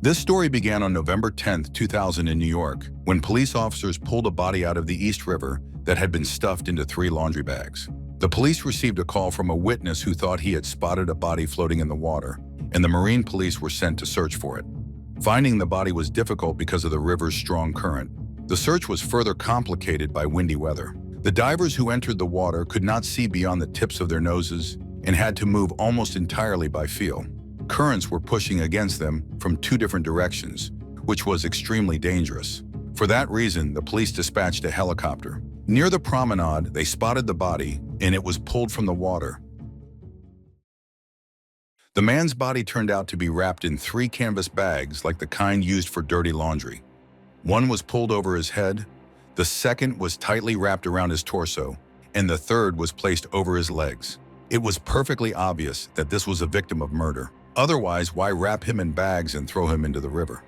This story began on November 10, 2000 in New York, when police officers pulled a body out of the East River that had been stuffed into 3 laundry bags. The police received a call from a witness who thought he had spotted a body floating in the water, and the Marine police were sent to search for it. Finding the body was difficult because of the river's strong current. The search was further complicated by windy weather. The divers who entered the water could not see beyond the tips of their noses and had to move almost entirely by feel. Currents were pushing against them from 2 different directions, which was extremely dangerous. For that reason, the police dispatched a helicopter. Near the promenade, they spotted the body, and it was pulled from the water. The man's body turned out to be wrapped in 3 canvas bags like the kind used for dirty laundry. One was pulled over his head, the second was tightly wrapped around his torso, and the third was placed over his legs. It was perfectly obvious that this was a victim of murder. Otherwise, why wrap him in bags and throw him into the river?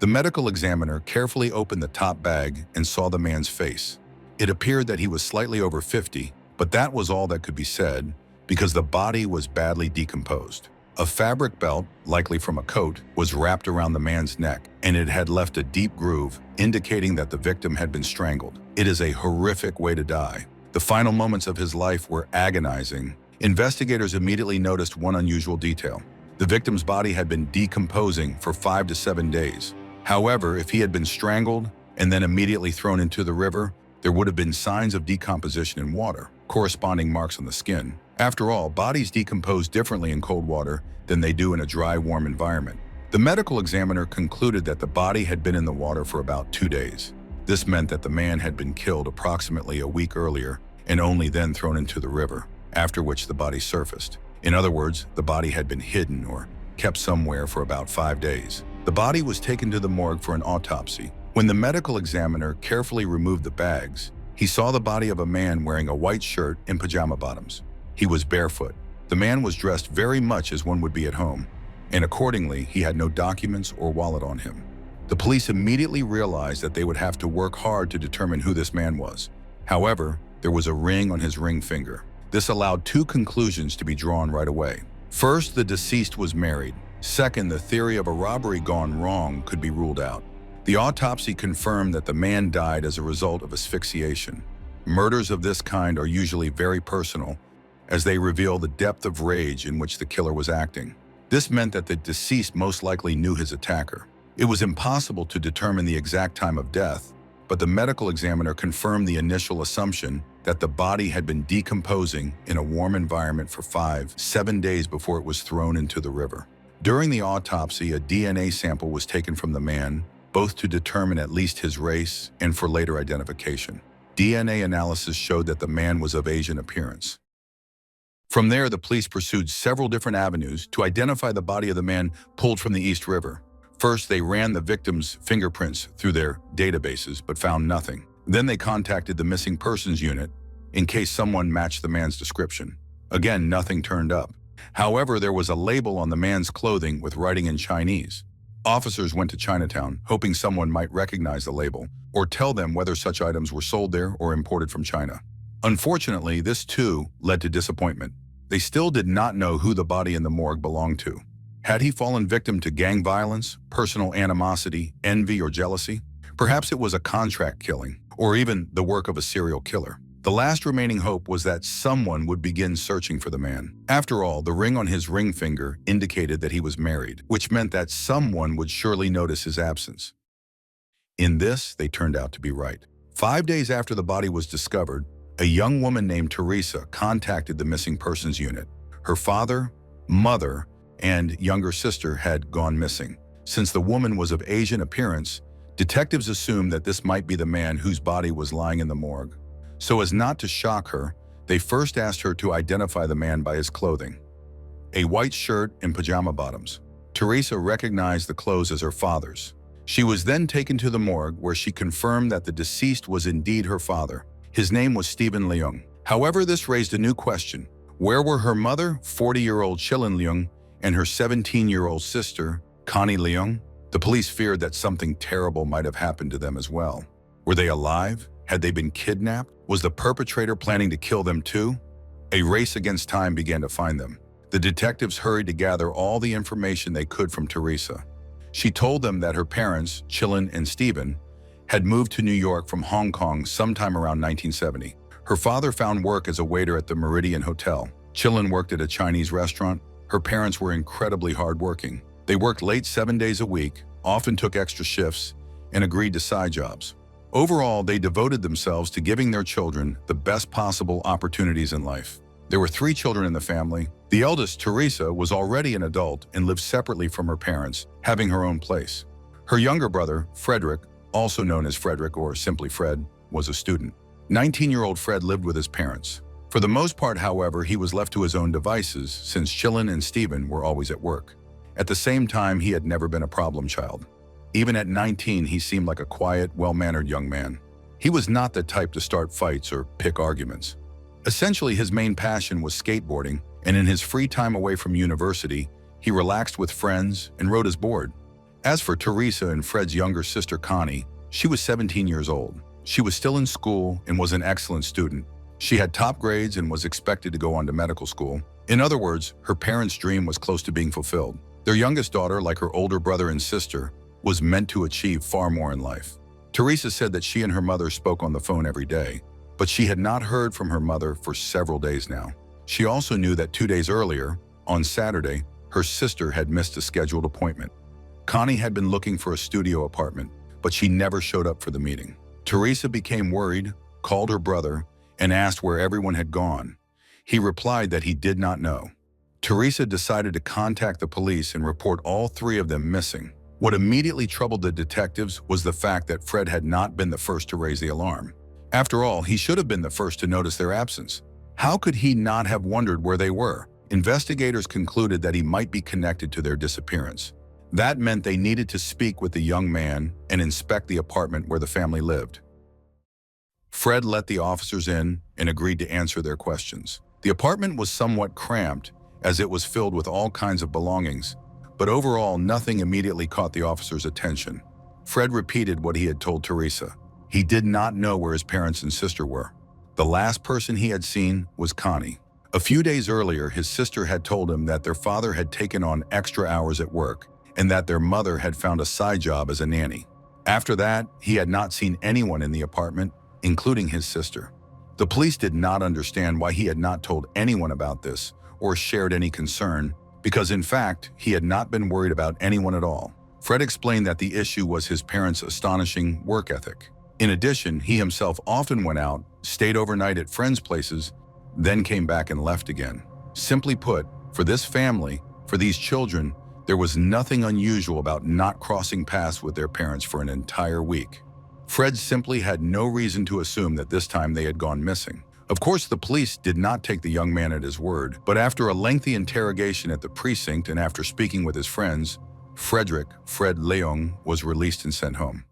The medical examiner carefully opened the top bag and saw the man's face. It appeared that he was slightly over 50, but that was all that could be said because the body was badly decomposed. A fabric belt, likely from a coat, was wrapped around the man's neck, and it had left a deep groove, indicating that the victim had been strangled. It is a horrific way to die. The final moments of his life were agonizing. Investigators immediately noticed one unusual detail. The victim's body had been decomposing for 5 to 7 days. However, if he had been strangled and then immediately thrown into the river, there would have been signs of decomposition in water, corresponding marks on the skin. After all, bodies decompose differently in cold water than they do in a dry, warm environment. The medical examiner concluded that the body had been in the water for about 2 days. This meant that the man had been killed approximately a week earlier and only then thrown into the river, after which the body surfaced. In other words, the body had been hidden or kept somewhere for about 5 days. The body was taken to the morgue for an autopsy. When the medical examiner carefully removed the bags, he saw the body of a man wearing a white shirt and pajama bottoms. He was barefoot. The man was dressed very much as one would be at home, and accordingly, he had no documents or wallet on him. The police immediately realized that they would have to work hard to determine who this man was. However, there was a ring on his ring finger. This allowed 2 conclusions to be drawn right away. First, the deceased was married. Second, the theory of a robbery gone wrong could be ruled out. The autopsy confirmed that the man died as a result of asphyxiation. Murders of this kind are usually very personal, as they reveal the depth of rage in which the killer was acting. This meant that the deceased most likely knew his attacker. It was impossible to determine the exact time of death, but the medical examiner confirmed the initial assumption that the body had been decomposing in a warm environment for 5-7 days before it was thrown into the river. During the autopsy, a DNA sample was taken from the man, both to determine at least his race and for later identification. DNA analysis showed that the man was of Asian appearance. From there, the police pursued several different avenues to identify the body of the man pulled from the East River. First, they ran the victim's fingerprints through their databases, but found nothing. Then they contacted the missing persons unit in case someone matched the man's description. Again, nothing turned up. However, there was a label on the man's clothing with writing in Chinese. Officers went to Chinatown, hoping someone might recognize the label or tell them whether such items were sold there or imported from China. Unfortunately, this too led to disappointment. They still did not know who the body in the morgue belonged to. Had he fallen victim to gang violence, personal animosity, envy, or jealousy? Perhaps it was a contract killing, or even the work of a serial killer. The last remaining hope was that someone would begin searching for the man. After all, the ring on his ring finger indicated that he was married, which meant that someone would surely notice his absence. In this, they turned out to be right. 5 days after the body was discovered, a young woman named Teresa contacted the missing persons unit. Her father, mother, and younger sister had gone missing. Since the woman was of Asian appearance, detectives assumed that this might be the man whose body was lying in the morgue. So as not to shock her, they first asked her to identify the man by his clothing. A white shirt and pajama bottoms. Teresa recognized the clothes as her father's. She was then taken to the morgue where she confirmed that the deceased was indeed her father. His name was Stephen Leung. However, this raised a new question. Where were her mother, 40-year-old Chilin Leung, and her 17-year-old sister, Connie Leung? The police feared that something terrible might have happened to them as well. Were they alive? Had they been kidnapped? Was the perpetrator planning to kill them too? A race against time began to find them. The detectives hurried to gather all the information they could from Teresa. She told them that her parents, Chilin and Stephen, had moved to New York from Hong Kong sometime around 1970. Her father found work as a waiter at the Meridian Hotel. Chilin worked at a Chinese restaurant. Her parents were incredibly hardworking. They worked late 7 days a week, often took extra shifts, and agreed to side jobs. Overall, they devoted themselves to giving their children the best possible opportunities in life. There were 3 children in the family. The eldest, Teresa, was already an adult and lived separately from her parents, having her own place. Her younger brother, Frederick, also known as Frederick or simply Fred, was a student. 19-year-old Fred lived with his parents. For the most part, however, he was left to his own devices since Chilin and Stephen were always at work. At the same time, he had never been a problem child. Even at 19, he seemed like a quiet, well-mannered young man. He was not the type to start fights or pick arguments. Essentially, his main passion was skateboarding, and in his free time away from university, he relaxed with friends and wrote his board. As for Teresa and Fred's younger sister Connie, she was 17 years old. She was still in school and was an excellent student. She had top grades and was expected to go on to medical school. In other words, her parents' dream was close to being fulfilled. Their youngest daughter, like her older brother and sister, was meant to achieve far more in life. Teresa said that she and her mother spoke on the phone every day, but she had not heard from her mother for several days now. She also knew that 2 days earlier, on Saturday, her sister had missed a scheduled appointment. Connie had been looking for a studio apartment, but she never showed up for the meeting. Teresa became worried, called her brother, and asked where everyone had gone. He replied that he did not know. Teresa decided to contact the police and report all 3 of them missing. What immediately troubled the detectives was the fact that Fred had not been the first to raise the alarm. After all, he should have been the first to notice their absence. How could he not have wondered where they were? Investigators concluded that he might be connected to their disappearance. That meant they needed to speak with the young man and inspect the apartment where the family lived. Fred let the officers in and agreed to answer their questions. The apartment was somewhat cramped as it was filled with all kinds of belongings, but overall nothing immediately caught the officers' attention. Fred repeated what he had told Teresa. He did not know where his parents and sister were. The last person he had seen was Connie. A few days earlier, his sister had told him that their father had taken on extra hours at work and that their mother had found a side job as a nanny. After that, he had not seen anyone in the apartment, including his sister. The police did not understand why he had not told anyone about this or shared any concern, because in fact, he had not been worried about anyone at all. Fred explained that the issue was his parents' astonishing work ethic. In addition, he himself often went out, stayed overnight at friends' places, then came back and left again. Simply put, for this family, for these children, there was nothing unusual about not crossing paths with their parents for an entire week. Fred simply had no reason to assume that this time they had gone missing. Of course, the police did not take the young man at his word, but after a lengthy interrogation at the precinct and after speaking with his friends, Fred Leung was released and sent home.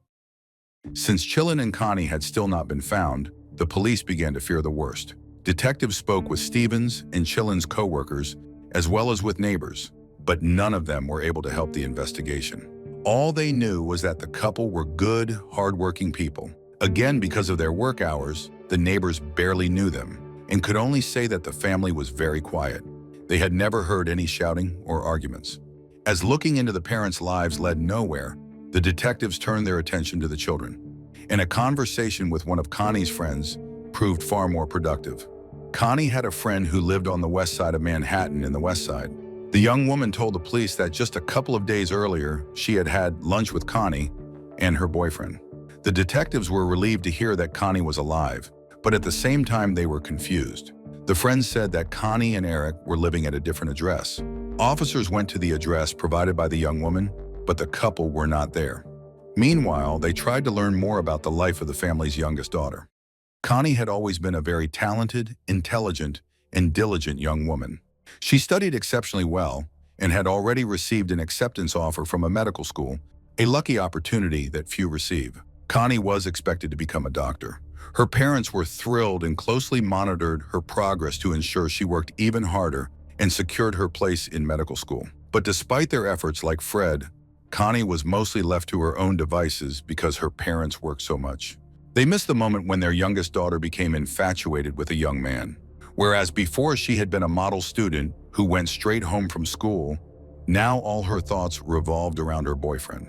Since Chilin and Connie had still not been found, the police began to fear the worst. Detectives spoke with Stevens and Chilin's co-workers, as well as with neighbors, but none of them were able to help the investigation. All they knew was that the couple were good, hardworking people. Again, because of their work hours, the neighbors barely knew them and could only say that the family was very quiet. They had never heard any shouting or arguments. As looking into the parents' lives led nowhere, the detectives turned their attention to the children, and a conversation with one of Connie's friends proved far more productive. Connie had a friend who lived on the west side of Manhattan in the West Side. The young woman told the police that just a couple of days earlier, she had had lunch with Connie and her boyfriend. The detectives were relieved to hear that Connie was alive, but at the same time they were confused. The friends said that Connie and Eric were living at a different address. Officers went to the address provided by the young woman, but the couple were not there. Meanwhile, they tried to learn more about the life of the family's youngest daughter. Connie had always been a very talented, intelligent, and diligent young woman. She studied exceptionally well and had already received an acceptance offer from a medical school, a lucky opportunity that few receive. Connie was expected to become a doctor. Her parents were thrilled and closely monitored her progress to ensure she worked even harder and secured her place in medical school. But despite their efforts, like Fred, Connie was mostly left to her own devices because her parents worked so much. They missed the moment when their youngest daughter became infatuated with a young man. Whereas before she had been a model student who went straight home from school, Now all her thoughts revolved around her boyfriend.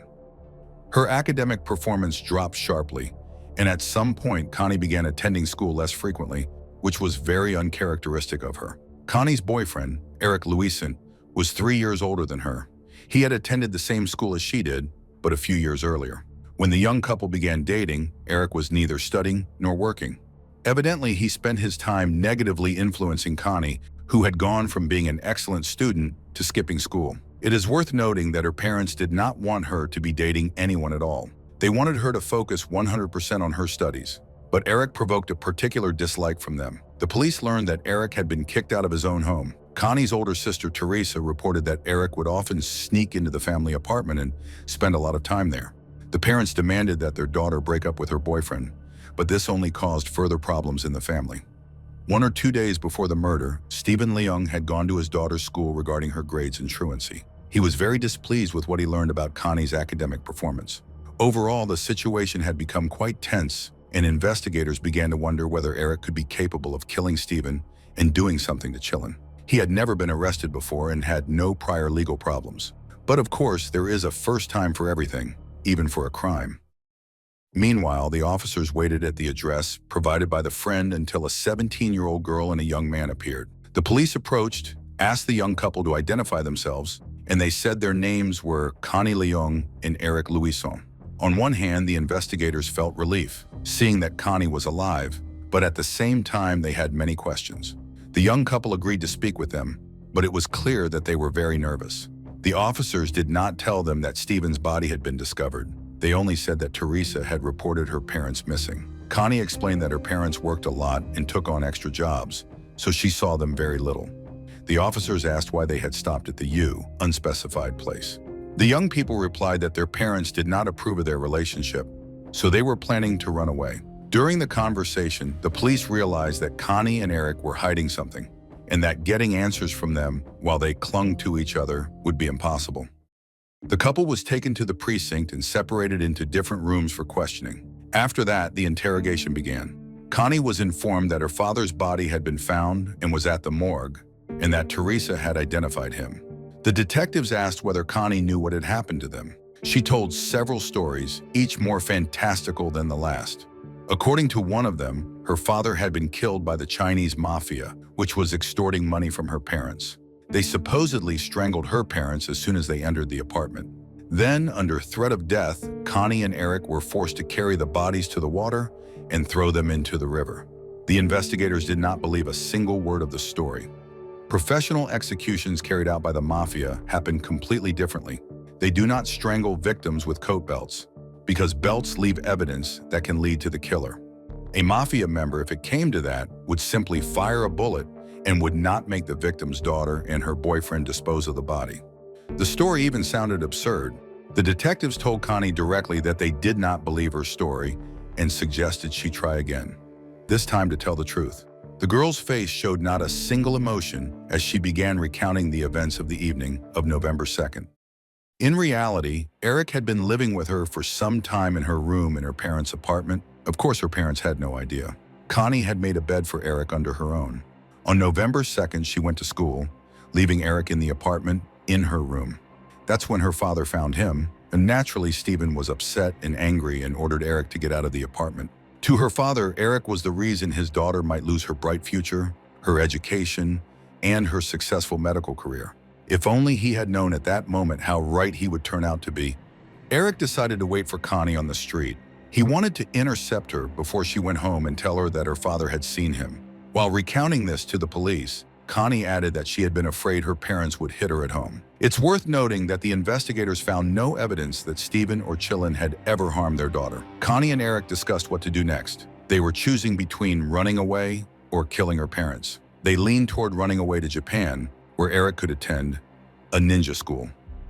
Her academic performance dropped sharply, and at some point Connie began attending school less frequently, which was very uncharacteristic of her. Connie's boyfriend, Eric Louison, was 3 years older than her. He had attended the same school as she did, but a few years earlier. When the young couple began dating, Eric was neither studying nor working. Evidently, he spent his time negatively influencing Connie, who had gone from being an excellent student to skipping school. It is worth noting that her parents did not want her to be dating anyone at all. They wanted her to focus 100% on her studies. But Eric provoked a particular dislike from them. The police learned that Eric had been kicked out of his own home. Connie's older sister, Teresa, reported that Eric would often sneak into the family apartment and spend a lot of time there. The parents demanded that their daughter break up with her boyfriend, but this only caused further problems in the family. 1 or 2 days before the murder, Stephen Leung had gone to his daughter's school regarding her grades and truancy. He was very displeased with what he learned about Connie's academic performance. Overall, the situation had become quite tense, and investigators began to wonder whether Eric could be capable of killing Stephen and doing something to Chillin. He had never been arrested before and had no prior legal problems. But of course, there is a first time for everything, even for a crime. Meanwhile, the officers waited at the address provided by the friend until a 17-year-old girl and a young man appeared. The police approached, asked the young couple to identify themselves, and they said their names were Connie Leung and Eric Louison. On one hand, the investigators felt relief, seeing that Connie was alive, but at the same time they had many questions. The young couple agreed to speak with them, but it was clear that they were very nervous. The officers did not tell them that Stephen's body had been discovered. They only said that Teresa had reported her parents missing. Connie explained that her parents worked a lot and took on extra jobs, so she saw them very little. The officers asked why they had stopped at the unspecified place. The young people replied that their parents did not approve of their relationship, so they were planning to run away. During the conversation, the police realized that Connie and Eric were hiding something, and that getting answers from them while they clung to each other would be impossible. The couple was taken to the precinct and separated into different rooms for questioning. After that, the interrogation began. Connie was informed that her father's body had been found and was at the morgue, and that Teresa had identified him. The detectives asked whether Connie knew what had happened to them. She told several stories, each more fantastical than the last. According to one of them, her father had been killed by the Chinese mafia, which was extorting money from her parents. They supposedly strangled her parents as soon as they entered the apartment. Then, under threat of death, Connie and Eric were forced to carry the bodies to the water and throw them into the river. The investigators did not believe a single word of the story. Professional executions carried out by the mafia happen completely differently. They do not strangle victims with coat belts, because belts leave evidence that can lead to the killer. A mafia member, if it came to that, would simply fire a bullet and would not make the victim's daughter and her boyfriend dispose of the body. The story even sounded absurd. The detectives told Connie directly that they did not believe her story and suggested she try again, this time to tell the truth. The girl's face showed not a single emotion as she began recounting the events of the evening of November 2nd. In reality, Eric had been living with her for some time in her room in her parents' apartment. Of course, her parents had no idea. Connie had made a bed for Eric under her own. On November 2nd, she went to school, leaving Eric in the apartment in her room. That's when her father found him, and naturally Stephen was upset and angry and ordered Eric to get out of the apartment. To her father, Eric was the reason his daughter might lose her bright future, her education, and her successful medical career. If only he had known at that moment how right he would turn out to be. Eric decided to wait for Connie on the street. He wanted to intercept her before she went home and tell her that her father had seen him. While recounting this to the police, Connie added that she had been afraid her parents would hit her at home. It's worth noting that the investigators found no evidence that Stephen or Chillin had ever harmed their daughter. Connie and Eric discussed what to do next. They were choosing between running away or killing her parents. They leaned toward running away to Japan, where Eric could attend a ninja school.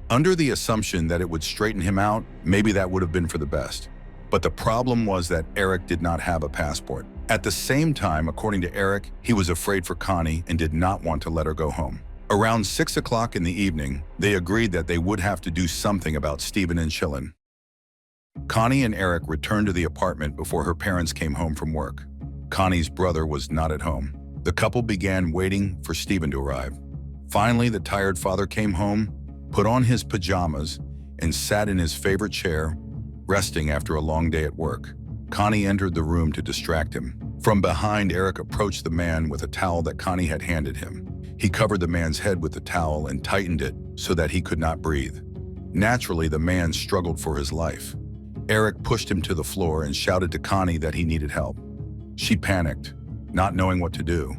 Under the assumption that it would straighten him out, maybe that would have been for the best. But the problem was that Eric did not have a passport. At the same time, according to Eric, he was afraid for Connie and did not want to let her go home. Around 6 o'clock in the evening, they agreed that they would have to do something about Stephen and Chillin. Connie and Eric returned to the apartment before her parents came home from work. Connie's brother was not at home. The couple began waiting for Stephen to arrive. Finally, the tired father came home, put on his pajamas, and sat in his favorite chair, resting after a long day at work. Connie entered the room to distract him. From behind, Eric approached the man with a towel that Connie had handed him. He covered the man's head with the towel and tightened it so that he could not breathe. Naturally, the man struggled for his life. Eric pushed him to the floor and shouted to Connie that he needed help. She panicked, not knowing what to do.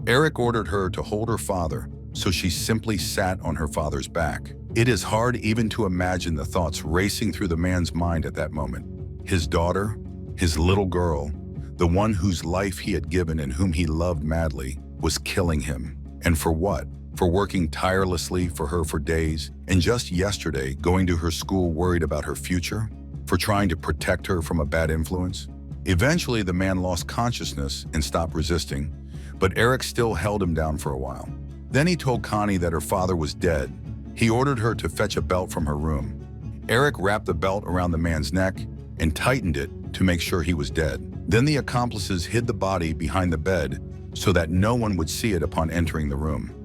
Eric ordered her to hold her father, so she simply sat on her father's back. It is hard even to imagine the thoughts racing through the man's mind at that moment. His daughter, his little girl, the one whose life he had given and whom he loved madly, was killing him. And for what? For working tirelessly for her for days, and just yesterday going to her school worried about her future? For trying to protect her from a bad influence? Eventually, the man lost consciousness and stopped resisting, but Eric still held him down for a while. Then he told Connie that her father was dead. He ordered her to fetch a belt from her room. Eric wrapped the belt around the man's neck and tightened it to make sure he was dead. Then the accomplices hid the body behind the bed so that no one would see it upon entering the room.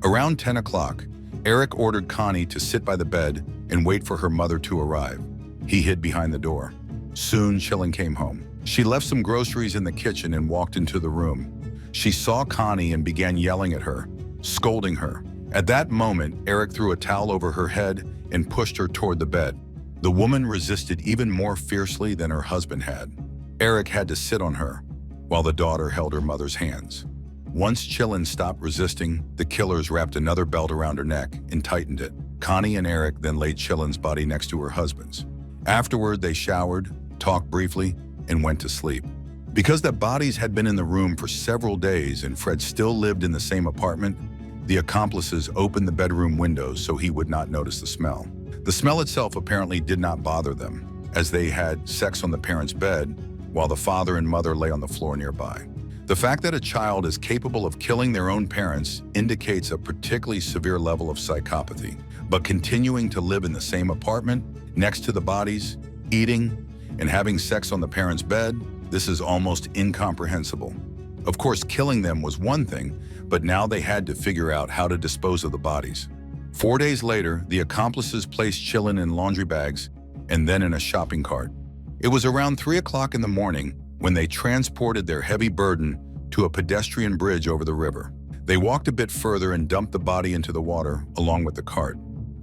Around 10 o'clock, Eric ordered Connie to sit by the bed and wait for her mother to arrive. He hid behind the door. Soon, Chillin came home. She left some groceries in the kitchen and walked into the room. She saw Connie and began yelling at her, scolding her. At that moment, Eric threw a towel over her head and pushed her toward the bed. The woman resisted even more fiercely than her husband had. Eric had to sit on her, while the daughter held her mother's hands. Once Chillin stopped resisting, the killers wrapped another belt around her neck and tightened it. Connie and Eric then laid Chillin's body next to her husband's. Afterward, they showered, talked briefly, and went to sleep. Because the bodies had been in the room for several days and Fred still lived in the same apartment, the accomplices opened the bedroom windows so he would not notice the smell. The smell itself apparently did not bother them, as they had sex on the parents' bed while the father and mother lay on the floor nearby. The fact that a child is capable of killing their own parents indicates a particularly severe level of psychopathy, but continuing to live in the same apartment, next to the bodies, eating, and having sex on the parents' bed, this is almost incomprehensible. Of course, killing them was one thing, but now they had to figure out how to dispose of the bodies. 4 days later, the accomplices placed Chillin in laundry bags and then in a shopping cart. It was around 3 o'clock in the morning when they transported their heavy burden to a pedestrian bridge over the river. They walked a bit further and dumped the body into the water along with the cart.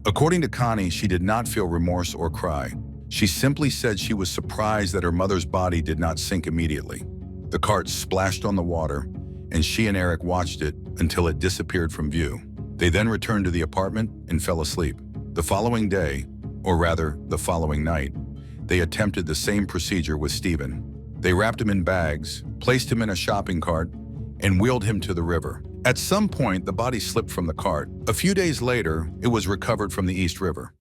According to Connie, she did not feel remorse or cry. She simply said she was surprised that her mother's body did not sink immediately. The cart splashed on the water, and she and Eric watched it until it disappeared from view. They then returned to the apartment and fell asleep. The following day, or rather the following night, they attempted the same procedure with Stephen. They wrapped him in bags, placed him in a shopping cart, and wheeled him to the river. At some point, the body slipped from the cart. A few days later, it was recovered from the East River.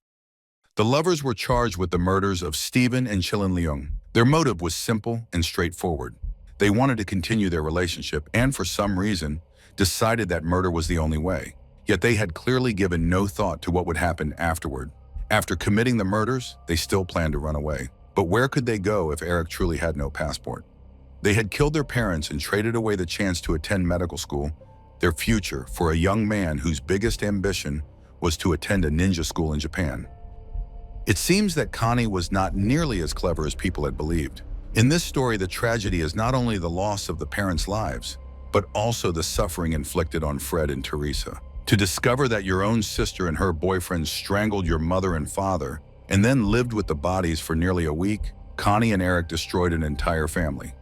The lovers were charged with the murders of Stephen and Chillin Leung. Their motive was simple and straightforward. They wanted to continue their relationship and, for some reason, decided that murder was the only way. Yet they had clearly given no thought to what would happen afterward. After committing the murders, they still planned to run away. But where could they go if Eric truly had no passport? They had killed their parents and traded away the chance to attend medical school, their future, for a young man whose biggest ambition was to attend a ninja school in Japan. It seems that Connie was not nearly as clever as people had believed. In this story, the tragedy is not only the loss of the parents' lives, but also the suffering inflicted on Fred and Teresa. To discover that your own sister and her boyfriend strangled your mother and father and then lived with the bodies for nearly a week, Connie and Eric destroyed an entire family.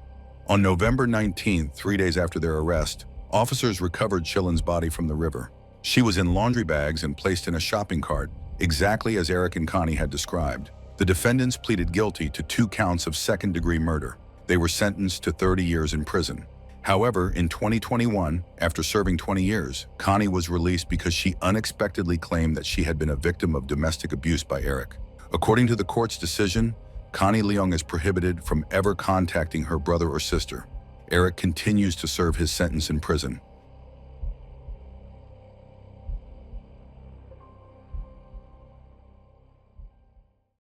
On November 19th, 3 days after their arrest, officers recovered Chillin's body from the river. She was in laundry bags and placed in a shopping cart, exactly as Eric and Connie had described. The defendants pleaded guilty to 2 counts of second-degree murder. They were sentenced to 30 years in prison. However, in 2021, after serving 20 years, Connie was released because she unexpectedly claimed that she had been a victim of domestic abuse by Eric. According to the court's decision, Connie Leung is prohibited from ever contacting her brother or sister. Eric continues to serve his sentence in prison.